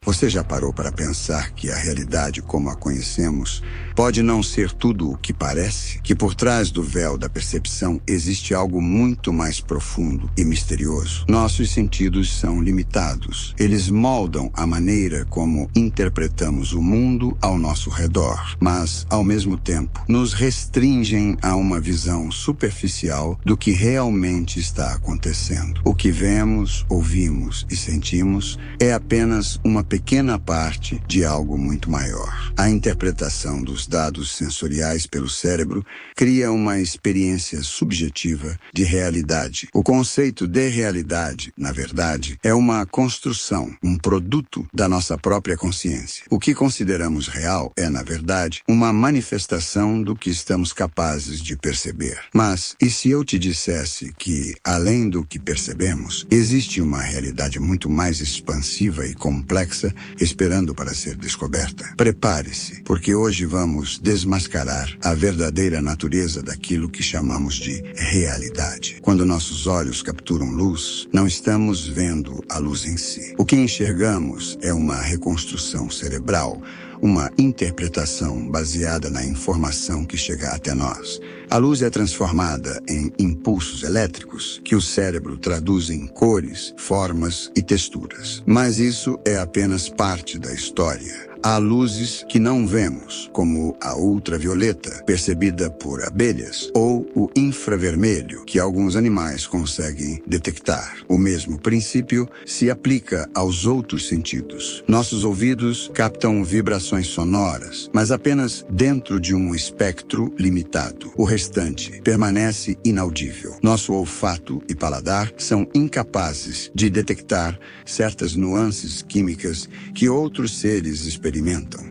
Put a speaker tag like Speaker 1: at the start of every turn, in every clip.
Speaker 1: Você já parou para pensar que a realidade como a conhecemos pode não ser tudo o que parece? Que por trás do véu da percepção existe algo muito mais profundo e misterioso? Nossos sentidos são limitados. Eles moldam a maneira como interpretamos o mundo ao nosso redor, mas, ao mesmo tempo, nos restringem a uma visão superficial do que realmente está acontecendo. O que vemos, ouvimos e sentimos é apenas uma pequena parte de algo muito maior. A interpretação dos dados sensoriais pelo cérebro cria uma experiência subjetiva de realidade. O conceito de realidade, na verdade, é uma construção, um produto da nossa própria consciência. O que consideramos real é, na verdade, uma manifestação do que estamos capazes de perceber. Mas, e se eu te dissesse que, além do que percebemos, existe uma realidade muito mais expansiva e complexa esperando para ser descoberta? Prepare-se, porque hoje vamos desmascarar a verdadeira natureza daquilo que chamamos de realidade. Quando nossos olhos capturam luz, não estamos vendo a luz em si. O que enxergamos é uma reconstrução cerebral, uma interpretação baseada na informação que chega até nós. A luz é transformada em impulsos elétricos que o cérebro traduz em cores, formas e texturas. Mas isso é apenas parte da história. Há luzes que não vemos, como a ultravioleta, percebida por abelhas, ou o infravermelho, que alguns animais conseguem detectar. O mesmo princípio se aplica aos outros sentidos. Nossos ouvidos captam vibrações sonoras, mas apenas dentro de um espectro limitado. O restante permanece inaudível. Nosso olfato e paladar são incapazes de detectar certas nuances químicas que outros seres experimentam.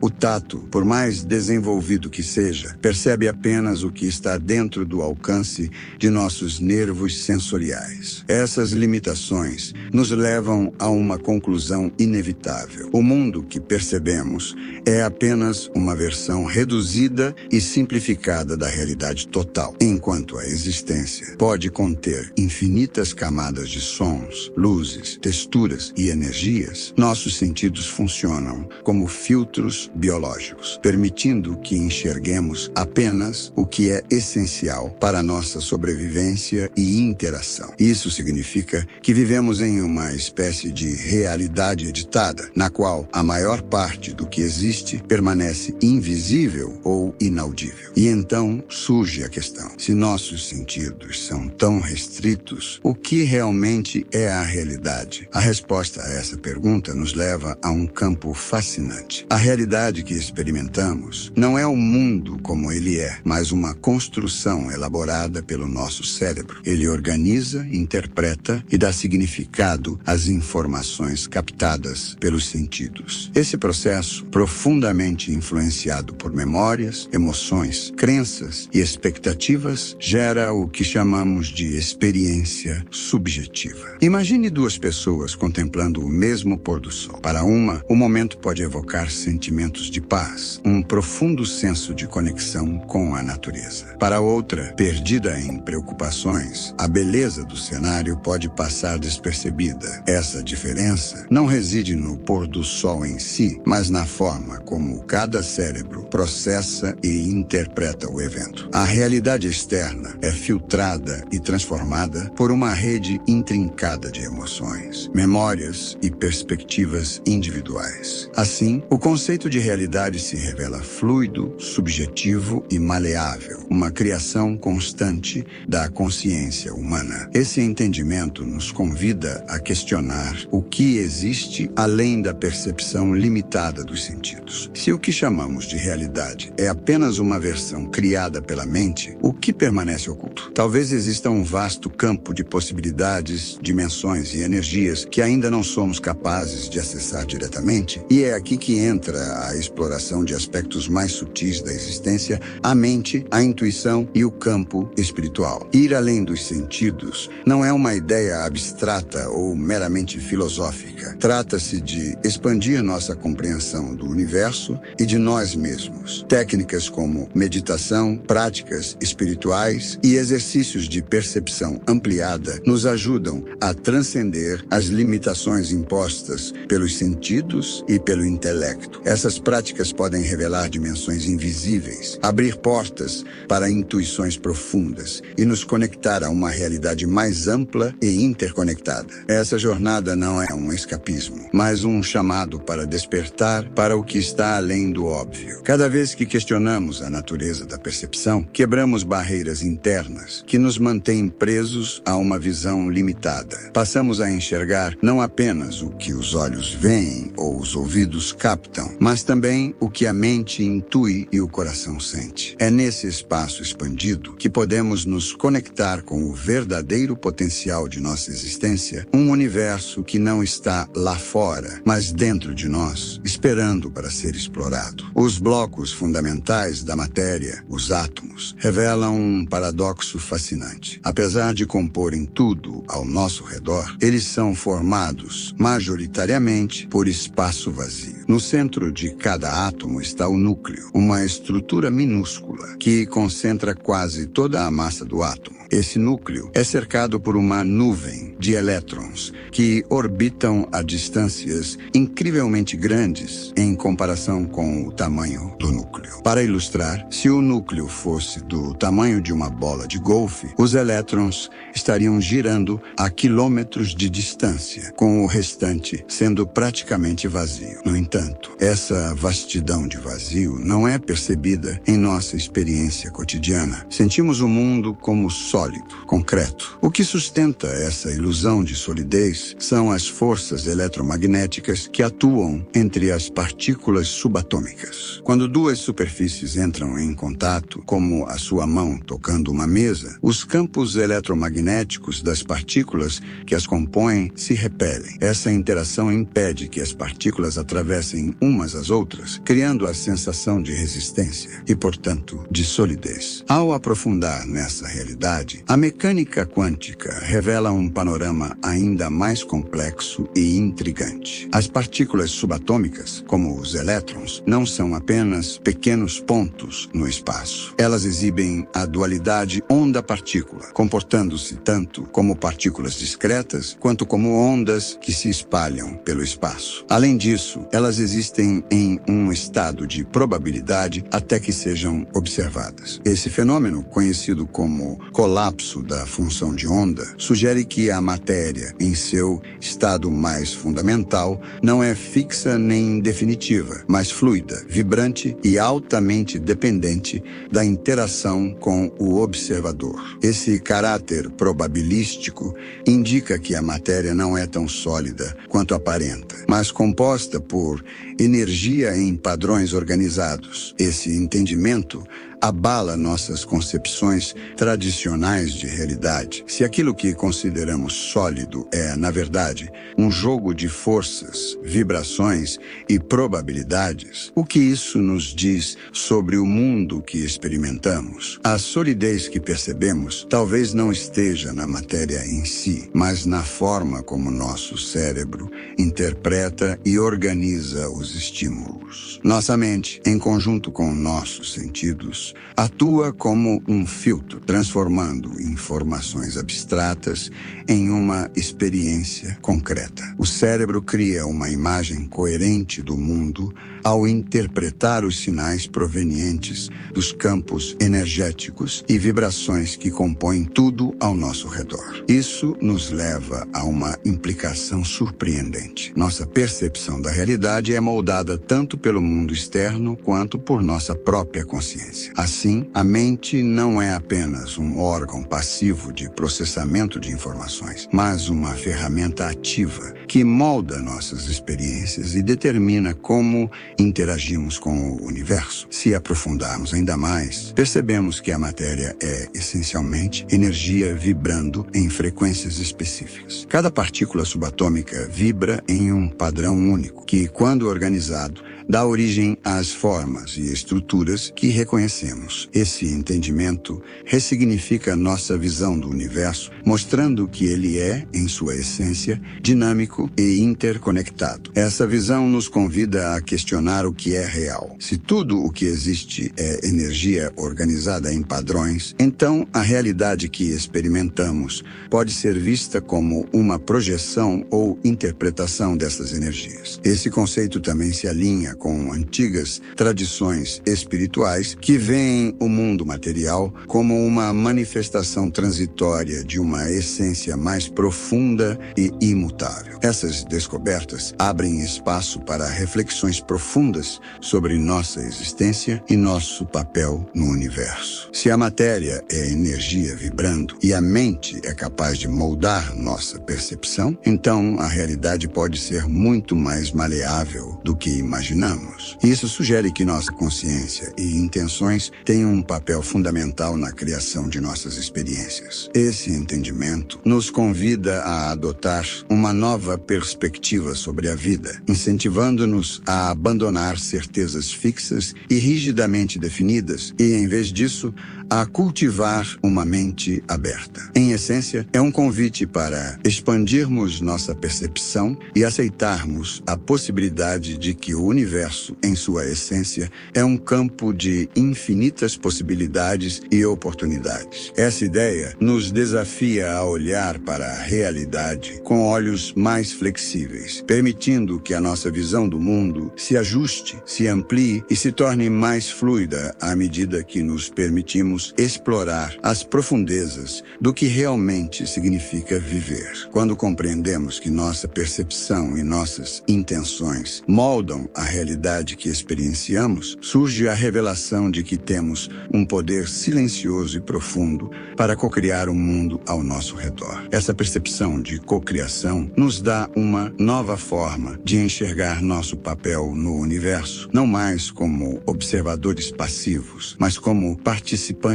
Speaker 1: O tato, por mais desenvolvido que seja, percebe apenas o que está dentro do alcance de nossos nervos sensoriais. Essas limitações nos levam a uma conclusão inevitável. O mundo que percebemos é apenas uma versão reduzida e simplificada da realidade total, enquanto a existência pode conter infinitas camadas de sons, luzes, texturas e energias. Nossos sentidos funcionam como filtros biológicos, permitindo que enxerguemos apenas o que é essencial para a nossa sobrevivência e interação. Isso significa que vivemos em uma espécie de realidade editada, na qual a maior parte do que existe permanece invisível ou inaudível. E então surge a questão: se nossos sentidos são tão restritos, o que realmente é a realidade? A resposta a essa pergunta nos leva a um campo fascinante. A realidade que experimentamos não é o mundo como ele é, mas uma construção elaborada pelo nosso cérebro. Ele organiza, interpreta e dá significado às informações captadas pelos sentidos. Esse processo, profundamente influenciado por memórias, emoções, crenças e expectativas, gera o que chamamos de experiência subjetiva. Imagine duas pessoas contemplando o mesmo pôr do sol. Para uma, o momento pode evocar sentimentos de paz, um profundo senso de conexão com a natureza. Para outra, perdida em preocupações, a beleza do cenário pode passar despercebida. Essa diferença não reside no pôr do sol em si, mas na forma como cada cérebro processa e interpreta o evento. A realidade externa é filtrada e transformada por uma rede intrincada de emoções, memórias e perspectivas individuais. Assim, o conceito de realidade se revela fluido, subjetivo e maleável, uma criação constante da consciência humana. Esse entendimento nos convida a questionar o que existe além da percepção limitada dos sentidos. Se o que chamamos de realidade é apenas uma versão criada pela mente, o que permanece oculto? Talvez exista um vasto campo de possibilidades, dimensões e energias que ainda não somos capazes de acessar diretamente, e é aqui que entra a exploração de aspectos mais sutis da existência, a mente, a intuição e o campo espiritual. Ir além dos sentidos não é uma ideia abstrata ou meramente filosófica. Trata-se de expandir nossa compreensão do universo e de nós mesmos. Técnicas como meditação, práticas espirituais e exercícios de percepção ampliada nos ajudam a transcender as limitações impostas pelos sentidos e pelo intelecto. Essas práticas podem revelar dimensões invisíveis, abrir portas para intuições profundas e nos conectar a uma realidade mais ampla e interconectada. Essa jornada não é um escapismo, mas um chamado para despertar para o que está além do óbvio. Cada vez que questionamos a natureza da percepção, quebramos barreiras internas que nos mantêm presos a uma visão limitada. Passamos a enxergar não apenas o que os olhos veem ou os ouvidos captam, mas também o que a mente intui e o coração sente. É nesse espaço expandido que podemos nos conectar com o verdadeiro potencial de nossa existência, um universo que não está lá fora, mas dentro de nós, esperando para ser explorado. Os blocos fundamentais da matéria, os átomos, revelam um paradoxo fascinante. Apesar de comporem tudo ao nosso redor, eles são formados majoritariamente por espaço vazio. No centro de cada átomo está o núcleo, uma estrutura minúscula que concentra quase toda a massa do átomo. Esse núcleo é cercado por uma nuvem de elétrons que orbitam a distâncias incrivelmente grandes em comparação com o tamanho do núcleo. Para ilustrar, se o núcleo fosse do tamanho de uma bola de golfe, os elétrons estariam girando a quilômetros de distância, com o restante sendo praticamente vazio. No entanto, essa vastidão de vazio não é percebida em nossa experiência cotidiana. Sentimos o mundo como sólido, concreto. O que sustenta essa ilusão de solidez são as forças eletromagnéticas que atuam entre as partículas subatômicas. Quando duas superfícies entram em contato, como a sua mão tocando uma mesa, os campos eletromagnéticos das partículas que as compõem se repelem. Essa interação impede que as partículas atravessem umas às outras, criando a sensação de resistência e, portanto, de solidez. Ao aprofundar nessa realidade, a mecânica quântica revela um panorama ainda mais complexo e intrigante. As partículas subatômicas, como os elétrons, não são apenas pequenos pontos no espaço. Elas exibem a dualidade onda-partícula, comportando-se tanto como partículas discretas quanto como ondas que se espalham pelo espaço. Além disso, elas existem em um estado de probabilidade até que sejam observadas. Esse fenômeno, conhecido como colapso da função de onda, sugere que a matéria, em seu estado mais fundamental, não é fixa nem definitiva, mas fluida, vibrante e altamente dependente da interação com o observador. Esse caráter probabilístico indica que a matéria não é tão sólida quanto aparenta, mas composta por energia em padrões organizados. Esse entendimento abala nossas concepções tradicionais de realidade. Se aquilo que consideramos sólido é, na verdade, um jogo de forças, vibrações e probabilidades, o que isso nos diz sobre o mundo que experimentamos? A solidez que percebemos talvez não esteja na matéria em si, mas na forma como nosso cérebro interpreta e organiza os estímulos. Nossa mente, em conjunto com nossos sentidos, atua como um filtro, transformando informações abstratas em uma experiência concreta. O cérebro cria uma imagem coerente do mundo ao interpretar os sinais provenientes dos campos energéticos e vibrações que compõem tudo ao nosso redor. Isso nos leva a uma implicação surpreendente. Nossa percepção da realidade é moldada tanto pelo mundo externo quanto por nossa própria consciência. Assim, a mente não é apenas um órgão passivo de processamento de informações, mas uma ferramenta ativa que molda nossas experiências e determina como interagimos com o universo. Se aprofundarmos ainda mais, percebemos que a matéria é essencialmente energia vibrando em frequências específicas. Cada partícula subatômica vibra em um padrão único, que, quando organizado, dá origem às formas e estruturas que reconhecemos. Esse entendimento ressignifica nossa visão do universo, mostrando que ele é, em sua essência, dinâmico e interconectado. Essa visão nos convida a questionar o que é real. Se tudo o que existe é energia organizada em padrões, então a realidade que experimentamos pode ser vista como uma projeção ou interpretação dessas energias. Esse conceito também se alinha com antigas tradições espirituais que veem o mundo material como uma manifestação transitória de uma essência mais profunda e imutável. Essas descobertas abrem espaço para reflexões profundas sobre nossa existência e nosso papel no universo. Se a matéria é energia vibrando e a mente é capaz de moldar nossa percepção, então a realidade pode ser muito mais maleável do que imaginamos. Isso sugere que nossa consciência e intenções têm um papel fundamental na criação de nossas experiências. Esse entendimento nos convida a adotar uma nova perspectiva sobre a vida, incentivando-nos a abandonar certezas fixas e rigidamente definidas e, em vez disso, a cultivar uma mente aberta. Em essência, é um convite para expandirmos nossa percepção e aceitarmos a possibilidade de que o universo, em sua essência, é um campo de infinitas possibilidades e oportunidades. Essa ideia nos desafia a olhar para a realidade com olhos mais flexíveis, permitindo que a nossa visão do mundo se ajuste, se amplie e se torne mais fluida à medida que nos permitimos explorar as profundezas do que realmente significa viver. Quando compreendemos que nossa percepção e nossas intenções moldam a realidade que experienciamos, surge a revelação de que temos um poder silencioso e profundo para cocriar o mundo ao nosso redor. Essa percepção de cocriação nos dá uma nova forma de enxergar nosso papel no universo, não mais como observadores passivos, mas como participantes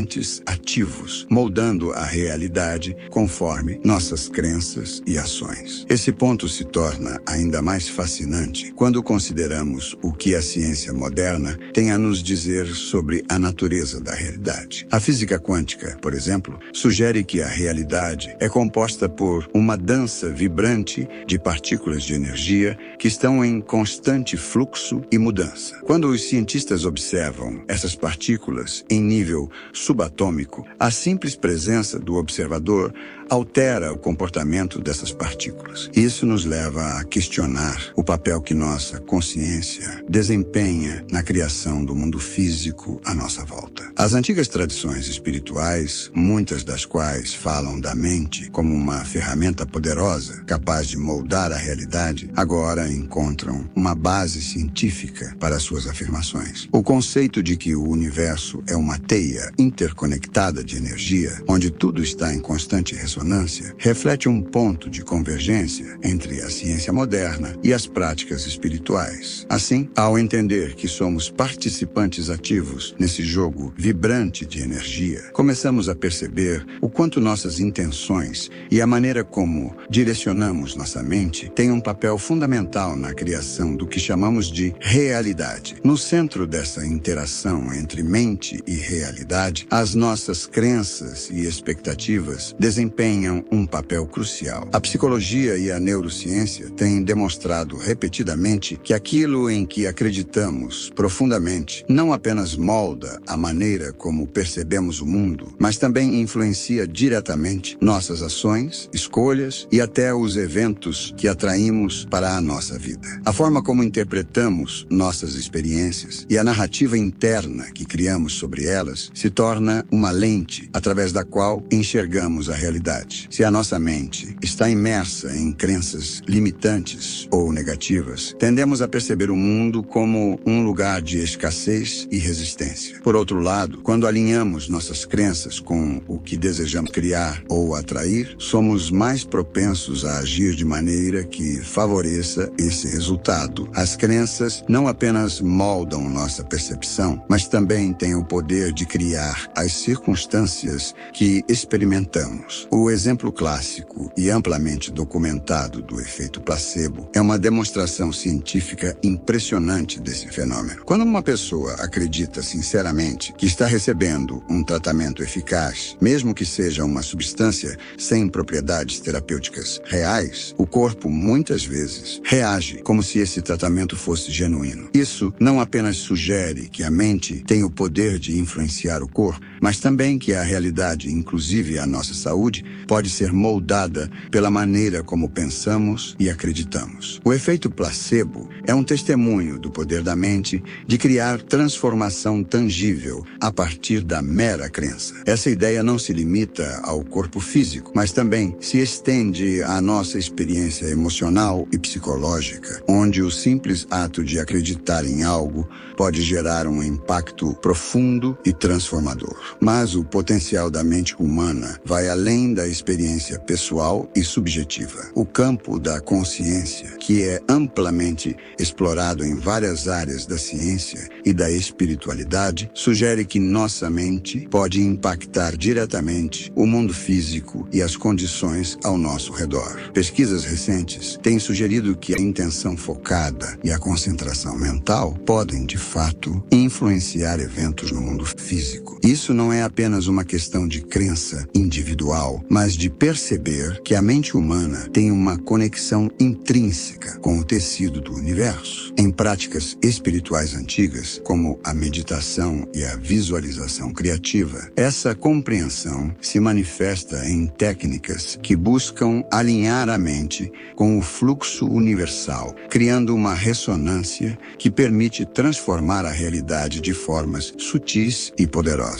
Speaker 1: ativos, moldando a realidade conforme nossas crenças e ações. Esse ponto se torna ainda mais fascinante quando consideramos o que a ciência moderna tem a nos dizer sobre a natureza da realidade. A física quântica, por exemplo, sugere que a realidade é composta por uma dança vibrante de partículas de energia que estão em constante fluxo e mudança. Quando os cientistas observam essas partículas em nível subatômico, a simples presença do observador altera o comportamento dessas partículas. Isso nos leva a questionar o papel que nossa consciência desempenha na criação do mundo físico à nossa volta. As antigas tradições espirituais, muitas das quais falam da mente como uma ferramenta poderosa capaz de moldar a realidade, agora encontram uma base científica para suas afirmações. O conceito de que o universo é uma teia interconectada de energia, onde tudo está em constante ressonância, reflete um ponto de convergência entre a ciência moderna e as práticas espirituais. Assim, ao entender que somos participantes ativos nesse jogo vibrante de energia, começamos a perceber o quanto nossas intenções e a maneira como direcionamos nossa mente têm um papel fundamental na criação do que chamamos de realidade. No centro dessa interação entre mente e realidade, as nossas crenças e expectativas desempenham um papel crucial. A psicologia e a neurociência têm demonstrado repetidamente que aquilo em que acreditamos profundamente não apenas molda a maneira como percebemos o mundo, mas também influencia diretamente nossas ações, escolhas e até os eventos que atraímos para a nossa vida. A forma como interpretamos nossas experiências e a narrativa interna que criamos sobre elas se torna uma lente através da qual enxergamos a realidade. Se a nossa mente está imersa em crenças limitantes ou negativas, tendemos a perceber o mundo como um lugar de escassez e resistência. Por outro lado, quando alinhamos nossas crenças com o que desejamos criar ou atrair, somos mais propensos a agir de maneira que favoreça esse resultado. As crenças não apenas moldam nossa percepção, mas também têm o poder de criar modificar as circunstâncias que experimentamos. O exemplo clássico e amplamente documentado do efeito placebo é uma demonstração científica impressionante desse fenômeno. Quando uma pessoa acredita sinceramente que está recebendo um tratamento eficaz, mesmo que seja uma substância sem propriedades terapêuticas reais, o corpo muitas vezes reage como se esse tratamento fosse genuíno. Isso não apenas sugere que a mente tem o poder de influenciar o corpo, mas também que a realidade, inclusive a nossa saúde, pode ser moldada pela maneira como pensamos e acreditamos. O efeito placebo é um testemunho do poder da mente de criar transformação tangível a partir da mera crença. Essa ideia não se limita ao corpo físico, mas também se estende à nossa experiência emocional e psicológica, onde o simples ato de acreditar em algo pode gerar um impacto profundo e transformador. Mas o potencial da mente humana vai além da experiência pessoal e subjetiva. O campo da consciência, que é amplamente explorado em várias áreas da ciência e da espiritualidade, sugere que nossa mente pode impactar diretamente o mundo físico e as condições ao nosso redor. Pesquisas recentes têm sugerido que a intenção focada e a concentração mental podem, de fato, influenciar eventos no mundo físico. Isso não é apenas uma questão de crença individual, mas de perceber que a mente humana tem uma conexão intrínseca com o tecido do universo. Em práticas espirituais antigas, como a meditação e a visualização criativa, essa compreensão se manifesta em técnicas que buscam alinhar a mente com o fluxo universal, criando uma ressonância que permite transformar a realidade de formas sutis e poderosas.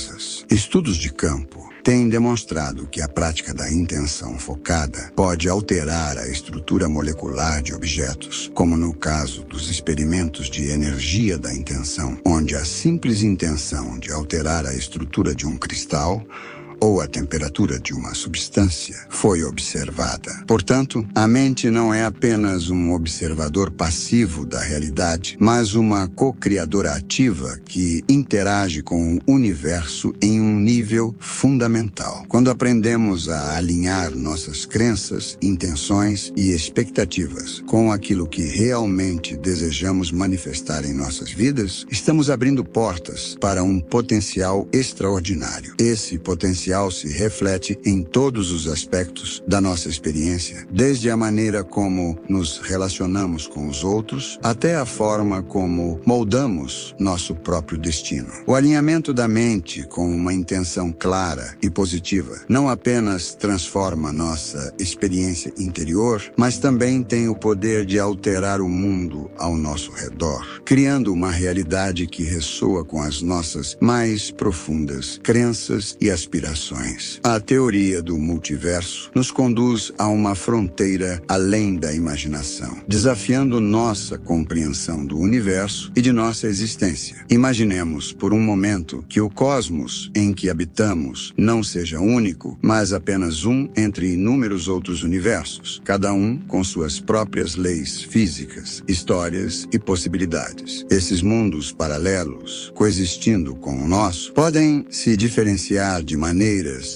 Speaker 1: Estudos de campo têm demonstrado que a prática da intenção focada pode alterar a estrutura molecular de objetos, como no caso dos experimentos de energia da intenção, onde a simples intenção de alterar a estrutura de um cristal ou a temperatura de uma substância foi observada. Portanto, a mente não é apenas um observador passivo da realidade, mas uma co-criadora ativa que interage com o universo em um nível fundamental. Quando aprendemos a alinhar nossas crenças, intenções e expectativas com aquilo que realmente desejamos manifestar em nossas vidas, estamos abrindo portas para um potencial extraordinário. Esse potencial se reflete em todos os aspectos da nossa experiência, desde a maneira como nos relacionamos com os outros, até a forma como moldamos nosso próprio destino. O alinhamento da mente com uma intenção clara e positiva não apenas transforma nossa experiência interior, mas também tem o poder de alterar o mundo ao nosso redor, criando uma realidade que ressoa com as nossas mais profundas crenças e aspirações. A teoria do multiverso nos conduz a uma fronteira além da imaginação, desafiando nossa compreensão do universo e de nossa existência. Imaginemos por um momento que o cosmos em que habitamos não seja único, mas apenas um entre inúmeros outros universos, cada um com suas próprias leis físicas, histórias e possibilidades. Esses mundos paralelos, coexistindo com o nosso, podem se diferenciar de maneiras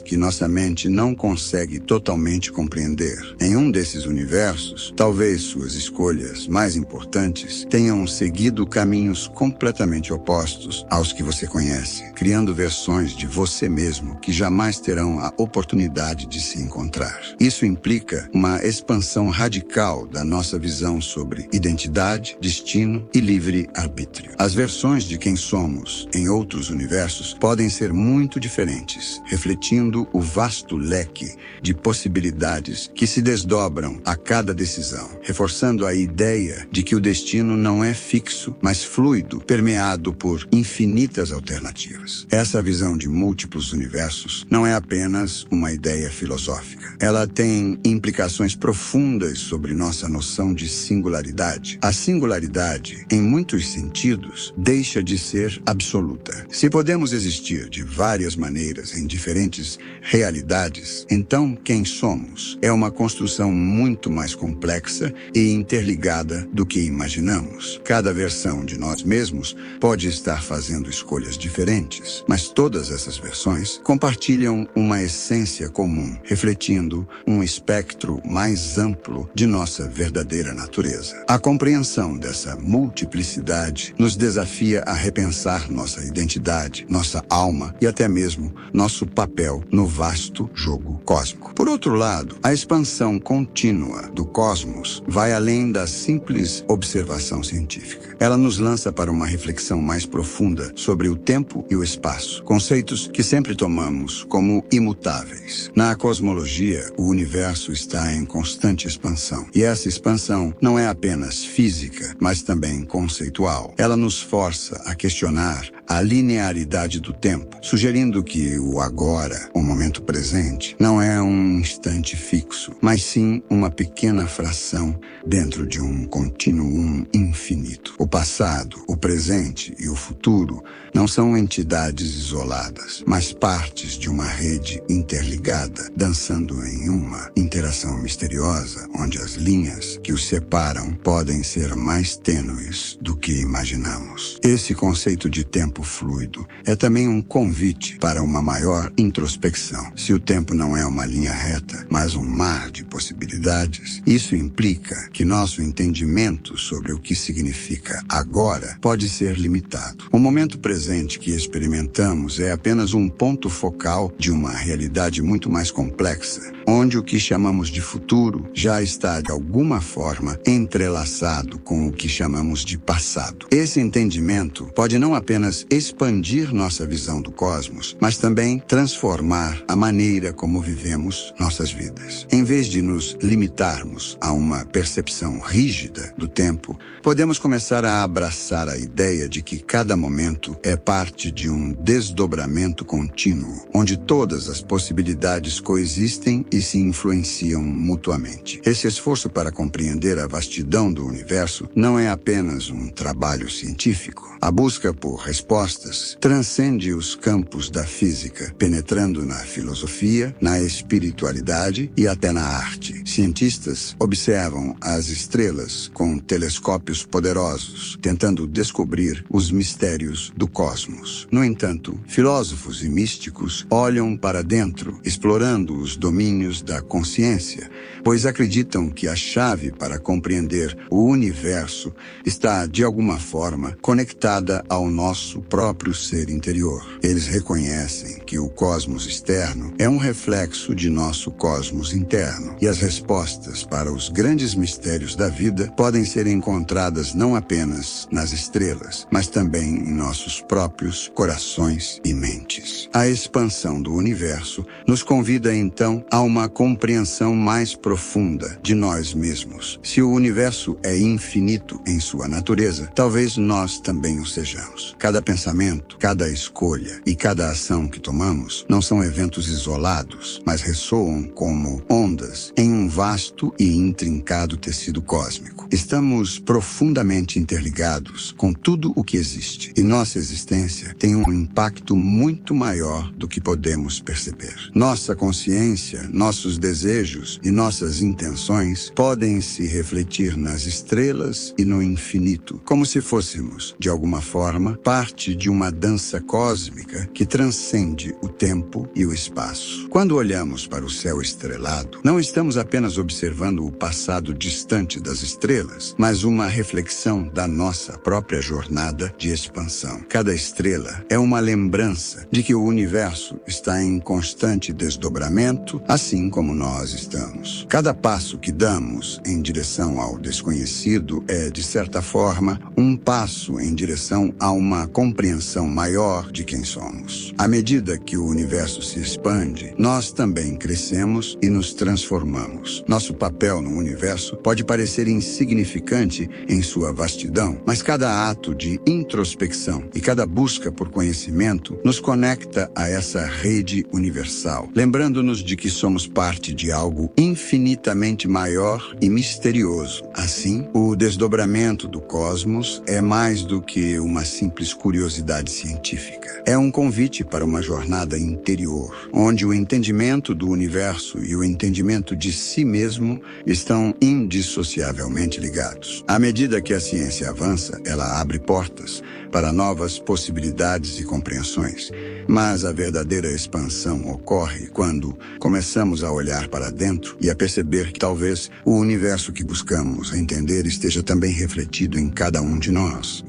Speaker 1: que nossa mente não consegue totalmente compreender. Em um desses universos, talvez suas escolhas mais importantes tenham seguido caminhos completamente opostos aos que você conhece, criando versões de você mesmo que jamais terão a oportunidade de se encontrar. Isso implica uma expansão radical da nossa visão sobre identidade, destino e livre-arbítrio. As versões de quem somos em outros universos podem ser muito diferentes, refletindo o vasto leque de possibilidades que se desdobram a cada decisão, reforçando a ideia de que o destino não é fixo, mas fluido, permeado por infinitas alternativas. Essa visão de múltiplos universos não é apenas uma ideia filosófica. Ela tem implicações profundas sobre nossa noção de singularidade. A singularidade, em muitos sentidos, deixa de ser absoluta. Se podemos existir de várias maneiras em diferentes diferentes realidades, então quem somos é uma construção muito mais complexa e interligada do que imaginamos. Cada versão de nós mesmos pode estar fazendo escolhas diferentes, mas todas essas versões compartilham uma essência comum, refletindo um espectro mais amplo de nossa verdadeira natureza. A compreensão dessa multiplicidade nos desafia a repensar nossa identidade, nossa alma e até mesmo nosso papel no vasto jogo cósmico. Por outro lado, a expansão contínua do cosmos vai além da simples observação científica. Ela nos lança para uma reflexão mais profunda sobre o tempo e o espaço, conceitos que sempre tomamos como imutáveis. Na cosmologia, o universo está em constante expansão, e essa expansão não é apenas física, mas também conceitual. Ela nos força a questionar a linearidade do tempo, sugerindo que o agora, o momento presente, não é um instante fixo, mas sim uma pequena fração dentro de um continuum infinito. O passado, o presente e o futuro não são entidades isoladas, mas partes de uma rede interligada, dançando em uma interação misteriosa, onde as linhas que os separam podem ser mais tênues do que imaginamos. Esse conceito de tempo fluido é também um convite para uma maior introspecção. Se o tempo não é uma linha reta, mas um mar de possibilidades, isso implica que nosso entendimento sobre o que significa agora pode ser limitado. O momento presente que experimentamos é apenas um ponto focal de uma realidade muito mais complexa, onde o que chamamos de futuro já está, de alguma forma, entrelaçado com o que chamamos de passado. Esse entendimento pode não apenas expandir nossa visão do cosmos, mas também transformar a maneira como vivemos nossas vidas. Em vez de nos limitarmos a uma percepção rígida do tempo, podemos começar a abraçar a ideia de que cada momento é parte de um desdobramento contínuo, onde todas as possibilidades coexistem e se influenciam mutuamente. Esse esforço para compreender a vastidão do universo não é apenas um trabalho científico. A busca por respostas transcende os campos da física, penetrando na filosofia, na espiritualidade e até na arte. Cientistas observam as estrelas com telescópios poderosos, tentando descobrir os mistérios do cosmos. No entanto, filósofos e místicos olham para dentro, explorando os domínios da consciência, pois acreditam que a chave para compreender o universo está, de alguma forma, conectada ao nosso próprio ser interior. Eles reconhecem que o cosmos externo é um reflexo de nosso cosmos interno, e as respostas para os grandes mistérios da vida podem ser encontradas não apenas nas estrelas, mas também em nossos próprios corações e mentes. A expansão do universo nos convida então a uma compreensão mais profunda de nós mesmos. Se o universo é infinito em sua natureza, talvez nós também o sejamos. Cada pensamento, cada escolha e cada ação que tomamos não são eventos isolados, mas ressoam como ondas em um vasto e intrincado tecido cósmico. Estamos profundamente interligados com tudo o que existe, e nossa existência tem um impacto muito maior do que podemos perceber. Nossa consciência, nossos desejos e nossas intenções podem se refletir nas estrelas e no infinito, como se fôssemos, de alguma forma, parte de uma dança cósmica que transcende o tempo e o espaço. Quando olhamos para o céu estrelado, não estamos apenas observando o passado distante das estrelas, mas uma reflexão da nossa própria jornada de expansão. Cada estrela é uma lembrança de que o universo está em constante desdobramento, assim como nós estamos. Cada passo que damos em direção ao desconhecido é, de certa forma, um passo em direção a uma compreensão maior de quem somos. À medida que o universo se expande, nós também crescemos e nos transformamos. Nosso papel no universo pode parecer insignificante em sua vastidão, mas cada ato de introspecção e cada busca por conhecimento nos conecta a essa rede universal, lembrando-nos de que somos fazemos parte de algo infinitamente maior e misterioso. Assim, o desdobramento do cosmos é mais do que uma simples curiosidade científica. É um convite para uma jornada interior, onde o entendimento do universo e o entendimento de si mesmo estão indissociavelmente ligados. À medida que a ciência avança, ela abre portas para novas possibilidades e compreensões. Mas a verdadeira expansão ocorre quando começamos a olhar para dentro e a perceber que talvez o universo que buscamos entender esteja também refletido em cada um de nós.